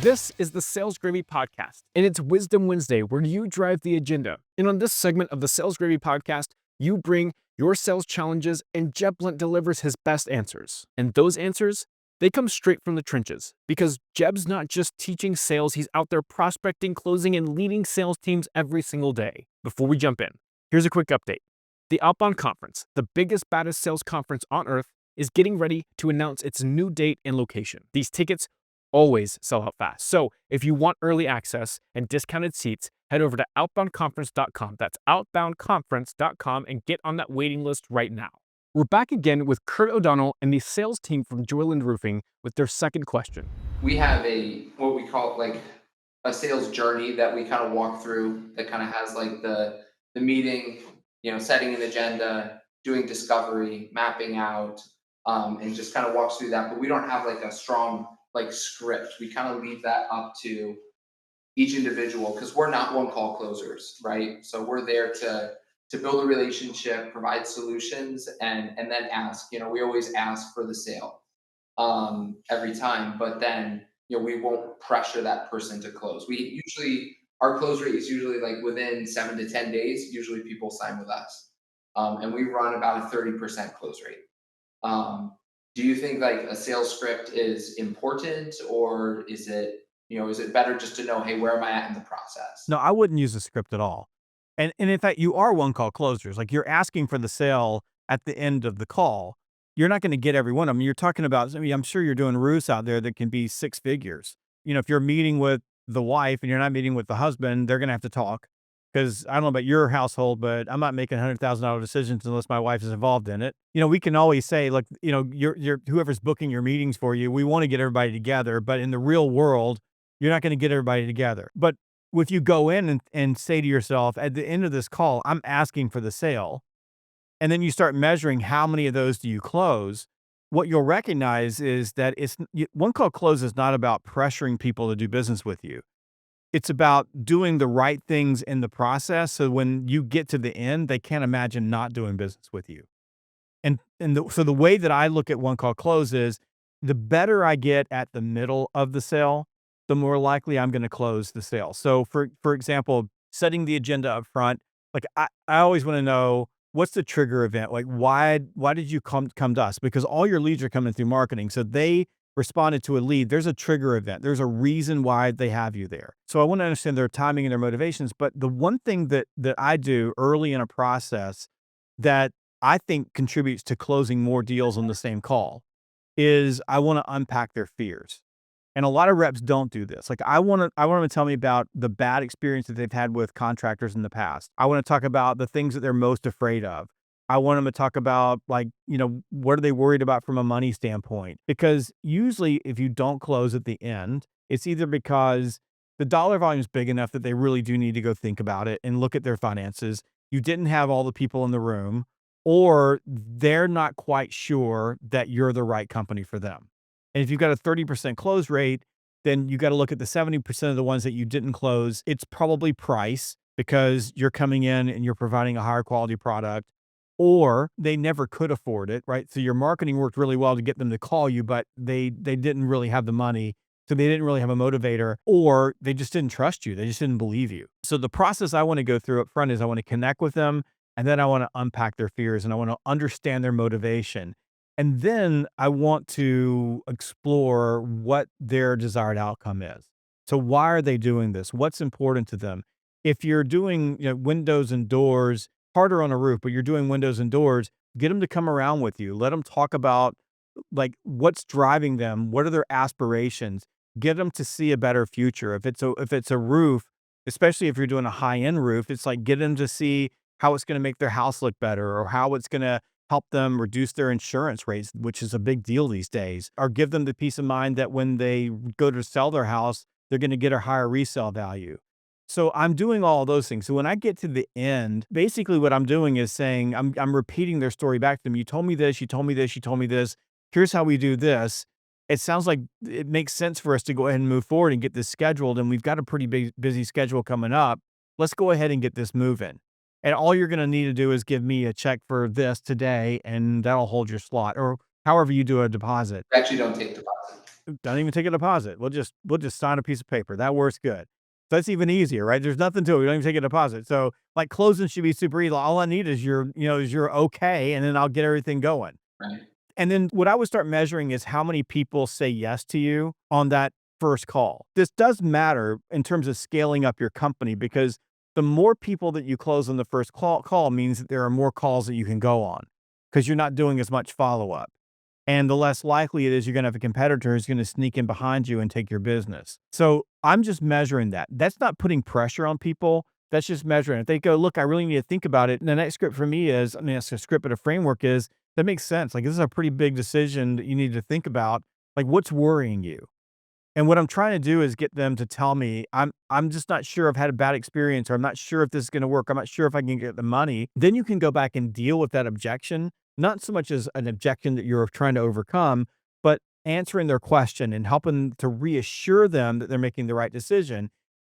This is the Sales Gravy Podcast, and it's Wisdom Wednesday, where you drive the agenda. And on this segment of the Sales Gravy Podcast, you bring your sales challenges, and Jeb Blount delivers his best answers. And those answers, they come straight from the trenches, because Jeb's not just teaching sales, he's out there prospecting, closing, and leading sales teams every single day. Before we jump in, here's a quick update. The Outbound Conference, the biggest, baddest sales conference on earth, is getting ready to announce its new date and location. These tickets always sell out fast. So if you want early access and discounted seats, head over to outboundconference.com. That's outboundconference.com and get on that waiting list right now. We're back again with Kurt O'Donnell and the sales team from Joyland Roofing with their second question. We have what we call like a sales journey that we kind of walk through that kind of has like the meeting, setting an agenda, doing discovery, mapping out, and just kind of walks through that. But we don't have like a strong like script. We kind of leave that up to each individual because we're not one call closers, right? So we're there to build a relationship, provide solutions, and then ask. We always ask for the sale every time, but then we won't pressure that person to close. We usually Our close rate is usually like within 7 to 10 days. Usually people sign with us, and we run about a 30% close rate. Do you think like a sales script is important, or is it better just to know, hey, where am I at in the process? No, I wouldn't use a script at all. And in fact, you are one call closers. Like you're asking for the sale at the end of the call. You're not going to get every one of them. You're talking about, I mean, I'm sure you're doing roofs out there that can be six figures. If you're meeting with the wife and you're not meeting with the husband, they're going to have to talk. Because I don't know about your household, but I'm not making $100,000 decisions unless my wife is involved in it. We can always say, look, you're whoever's booking your meetings for you, we want to get everybody together. But in the real world, you're not going to get everybody together. But if you go in and say to yourself, at the end of this call, I'm asking for the sale, and then you start measuring how many of those do you close, what you'll recognize is that one call close is not about pressuring people to do business with you. It's about doing the right things in the process. So when you get to the end, they can't imagine not doing business with you. So the way that I look at one call close is the better I get at the middle of the sale, the more likely I'm going to close the sale. So for example, setting the agenda up front, like I always want to know what's the trigger event? Like why did you come to us? Because all your leads are coming through marketing. So they responded to a lead. There's a trigger event. There's a reason why they have you there. So I want to understand their timing and their motivations. But the one thing that I do early in a process that I think contributes to closing more deals on the same call is I want to unpack their fears. And a lot of reps don't do this. Like I want them to tell me about the bad experience that they've had with contractors in the past. I want to talk about the things that they're most afraid of. I want them to talk about what are they worried about from a money standpoint? Because usually if you don't close at the end, it's either because the dollar volume is big enough that they really do need to go think about it and look at their finances. You didn't have all the people in the room, or they're not quite sure that you're the right company for them. And if you've got a 30% close rate, then you got to look at the 70% of the ones that you didn't close. It's probably price because you're coming in and you're providing a higher quality product, or they never could afford it, right? So your marketing worked really well to get them to call you, but they didn't really have the money. So they didn't really have a motivator, or they just didn't trust you. They just didn't believe you. So the process I want to go through up front is I want to connect with them, and then I want to unpack their fears and I want to understand their motivation. And then I want to explore what their desired outcome is. So why are they doing this? What's important to them? If you're doing windows and doors, harder on a roof, but you're doing windows and doors, get them to come around with you. Let them talk about like what's driving them. What are their aspirations? Get them to see a better future. If it's a roof, especially if you're doing a high end roof, it's like get them to see how it's going to make their house look better, or how it's going to help them reduce their insurance rates, which is a big deal these days, or give them the peace of mind that when they go to sell their house, they're going to get a higher resale value. So I'm doing all of those things. So when I get to the end, basically what I'm doing is saying, I'm repeating their story back to them. You told me this, you told me this, you told me this. Here's how we do this. It sounds like it makes sense for us to go ahead and move forward and get this scheduled. And we've got a pretty big, busy schedule coming up. Let's go ahead and get this moving. And all you're going to need to do is give me a check for this today, and that'll hold your slot, or however you do a deposit. We actually don't take deposit. Don't even take a deposit. We'll just sign a piece of paper. That works good. So that's even easier, right? There's nothing to it. We don't even take a deposit. So like closing should be super easy. All I need is your okay, and then I'll get everything going. Right. And then what I would start measuring is how many people say yes to you on that first call. This does matter in terms of scaling up your company, because the more people that you close on the first call means that there are more calls that you can go on, because you're not doing as much follow up. And the less likely it is you're going to have a competitor who's going to sneak in behind you and take your business. So I'm just measuring that. That's not putting pressure on people. That's just measuring. If they go, look, I really need to think about it. And the next script for me is, I mean, it's a script, but a framework is, that makes sense. Like, this is a pretty big decision that you need to think about. Like, what's worrying you? And what I'm trying to do is get them to tell me, I'm just not sure, I've had a bad experience, or I'm not sure if this is going to work. I'm not sure if I can get the money. Then you can go back and deal with that objection, not so much as an objection that you're trying to overcome, but answering their question and helping to reassure them that they're making the right decision.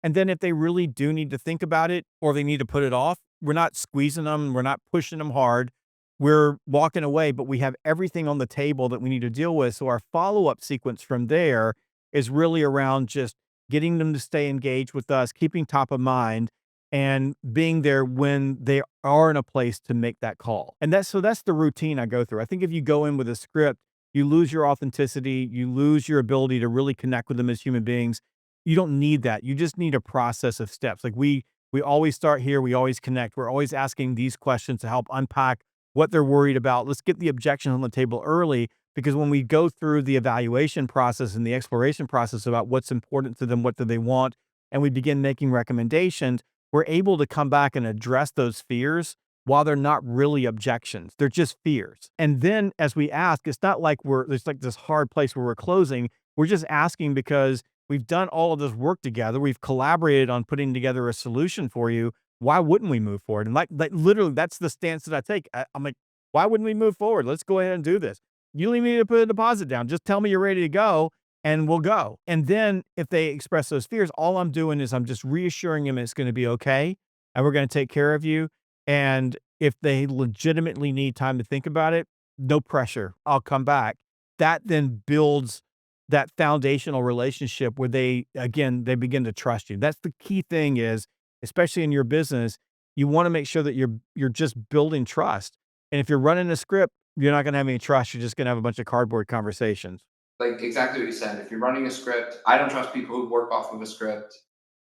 And then if they really do need to think about it, or they need to put it off, we're not squeezing them. We're not pushing them hard. We're walking away, but we have everything on the table that we need to deal with. So our follow-up sequence from there is really around just getting them to stay engaged with us, keeping top of mind, and being there when they are in a place to make that call. And that's the routine I go through. I think if you go in with a script, you lose your authenticity, you lose your ability to really connect with them as human beings. You don't need that. You just need a process of steps. Like we always start here, we always connect. We're always asking these questions to help unpack what they're worried about. Let's get the objections on the table early, because when we go through the evaluation process and the exploration process about what's important to them, what do they want, and we begin making recommendations, we're able to come back and address those fears while they're not really objections. They're just fears. And then as we ask, it's not like there's like this hard place where we're closing. We're just asking because we've done all of this work together. We've collaborated on putting together a solution for you. Why wouldn't we move forward? And like literally, that's the stance that I take. I'm like, why wouldn't we move forward? Let's go ahead and do this. You don't even need to put a deposit down. Just tell me you're ready to go, and we'll go. And then if they express those fears, all I'm doing is I'm just reassuring them it's going to be okay, and we're going to take care of you. And if they legitimately need time to think about it, no pressure. I'll come back. That then builds that foundational relationship where they begin to trust you. That's the key thing is, especially in your business, you want to make sure that you're just building trust. And if you're running a script, you're not going to have any trust. You're just going to have a bunch of cardboard conversations. Like exactly what you said. If you're running a script, I don't trust people who work off of a script.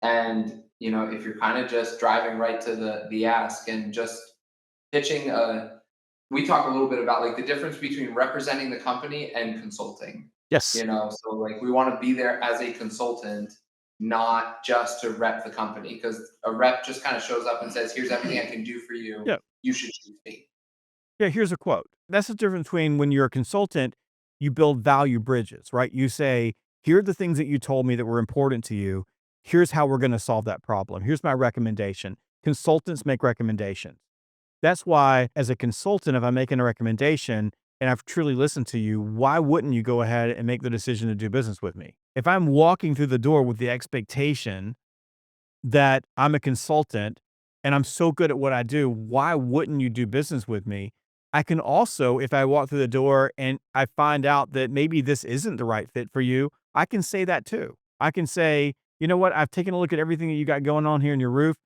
And if you're kind of just driving right to the ask and just pitching we talk a little bit about like the difference between representing the company and consulting. Yes. So like we want to be there as a consultant, not just to rep the company, because a rep just kind of shows up and says, here's everything I can do for you. Yeah. You should choose me. Yeah, here's a quote. That's the difference between when you're a consultant, you build value bridges, right? You say, here are the things that you told me that were important to you. Here's how we're going to solve that problem. Here's my recommendation. Consultants make recommendations. That's why, as a consultant, if I'm making a recommendation and I've truly listened to you, why wouldn't you go ahead and make the decision to do business with me? If I'm walking through the door with the expectation that I'm a consultant and I'm so good at what I do, why wouldn't you do business with me? I can also, if I walk through the door and I find out that maybe this isn't the right fit for you, I can say that too. I can say, you know what? I've taken a look at everything that you got going on here in your roof.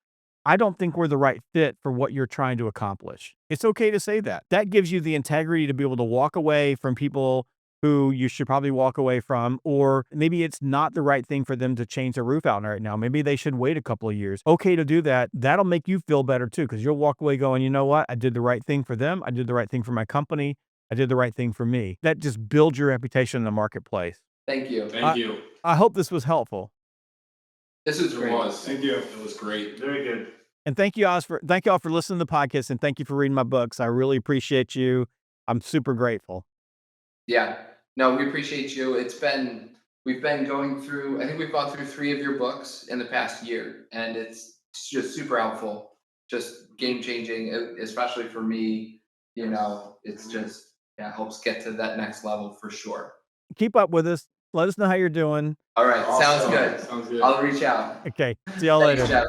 I don't think we're the right fit for what you're trying to accomplish. It's okay to say that. That gives you the integrity to be able to walk away from people who you should probably walk away from, or maybe it's not the right thing for them to change their roof out right now. Maybe they should wait a couple of years. Okay to do that. That'll make you feel better too, because you'll walk away going, you know what? I did the right thing for them. I did the right thing for my company. I did the right thing for me. That just builds your reputation in the marketplace. Thank you. Thank you. I hope this was helpful. This is great. It was. Thank you. It was great. Very good. And thank you all for listening to the podcast, and thank you for reading my books. I really appreciate you. I'm super grateful. Yeah. No, we appreciate you. We've been going through, I think we've gone through 3 of your books in the past year, and it's just super helpful, just game changing, especially for me. It's just, helps get to that next level for sure. Keep up with us. Let us know how you're doing. All right. Sounds Awesome. good. Sounds good. I'll reach out. Okay. See y'all Thanks, later. Jeff.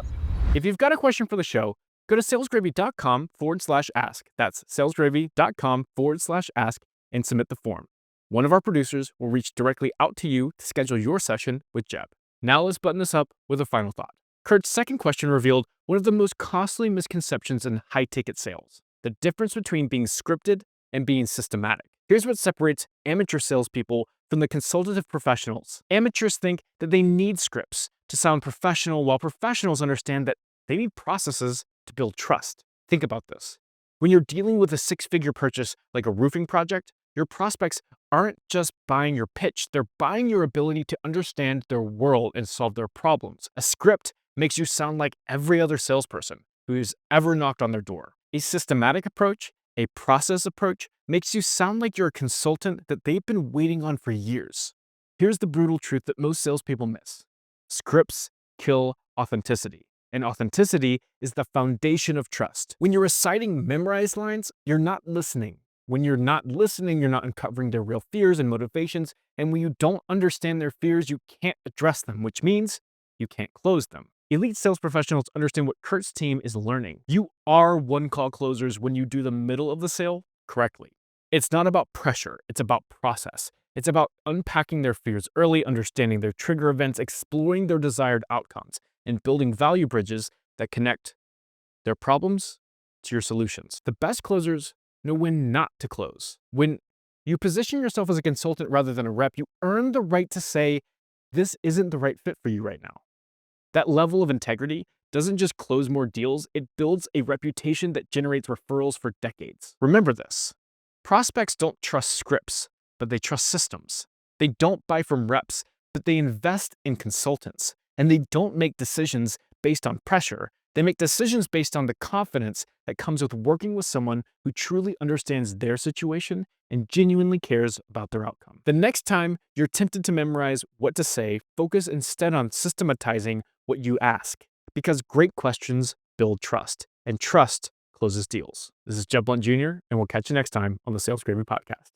If you've got a question for the show, go to salesgravy.com/ask. That's salesgravy.com/ask and submit the form. One of our producers will reach directly out to you to schedule your session with Jeb. Now let's button this up with a final thought. Kurt's second question revealed one of the most costly misconceptions in high-ticket sales: the difference between being scripted and being systematic. Here's what separates amateur salespeople from the consultative professionals. Amateurs think that they need scripts to sound professional, while professionals understand that they need processes to build trust. Think about this. When you're dealing with a six-figure purchase like a roofing project, your prospects aren't just buying your pitch, they're buying your ability to understand their world and solve their problems. A script makes you sound like every other salesperson who's ever knocked on their door. A systematic approach, a process approach, makes you sound like you're a consultant that they've been waiting on for years. Here's the brutal truth that most salespeople miss. Scripts kill authenticity, and authenticity is the foundation of trust. When you're reciting memorized lines, you're not listening. When you're not listening, you're not uncovering their real fears and motivations, and when you don't understand their fears, you can't address them, which means you can't close them. Elite sales professionals understand what Kurt's team is learning. You are one-call closers when you do the middle of the sale correctly. It's not about pressure, it's about process. It's about unpacking their fears early, understanding their trigger events, exploring their desired outcomes, and building value bridges that connect their problems to your solutions. The best closers know when not to close. When you position yourself as a consultant rather than a rep, you earn the right to say, this isn't the right fit for you right now. That level of integrity doesn't just close more deals, it builds a reputation that generates referrals for decades. Remember this. Prospects don't trust scripts, but they trust systems. They don't buy from reps, but they invest in consultants. And they don't make decisions based on pressure. They make decisions based on the confidence that comes with working with someone who truly understands their situation and genuinely cares about their outcome. The next time you're tempted to memorize what to say, focus instead on systematizing what you ask, because great questions build trust, and trust closes deals. This is Jeb Blount Jr., and we'll catch you next time on the Sales Gravy Podcast.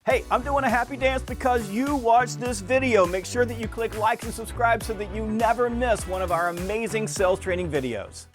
Hey, I'm doing a happy dance because you watched this video. Make sure that you click like and subscribe so that you never miss one of our amazing sales training videos.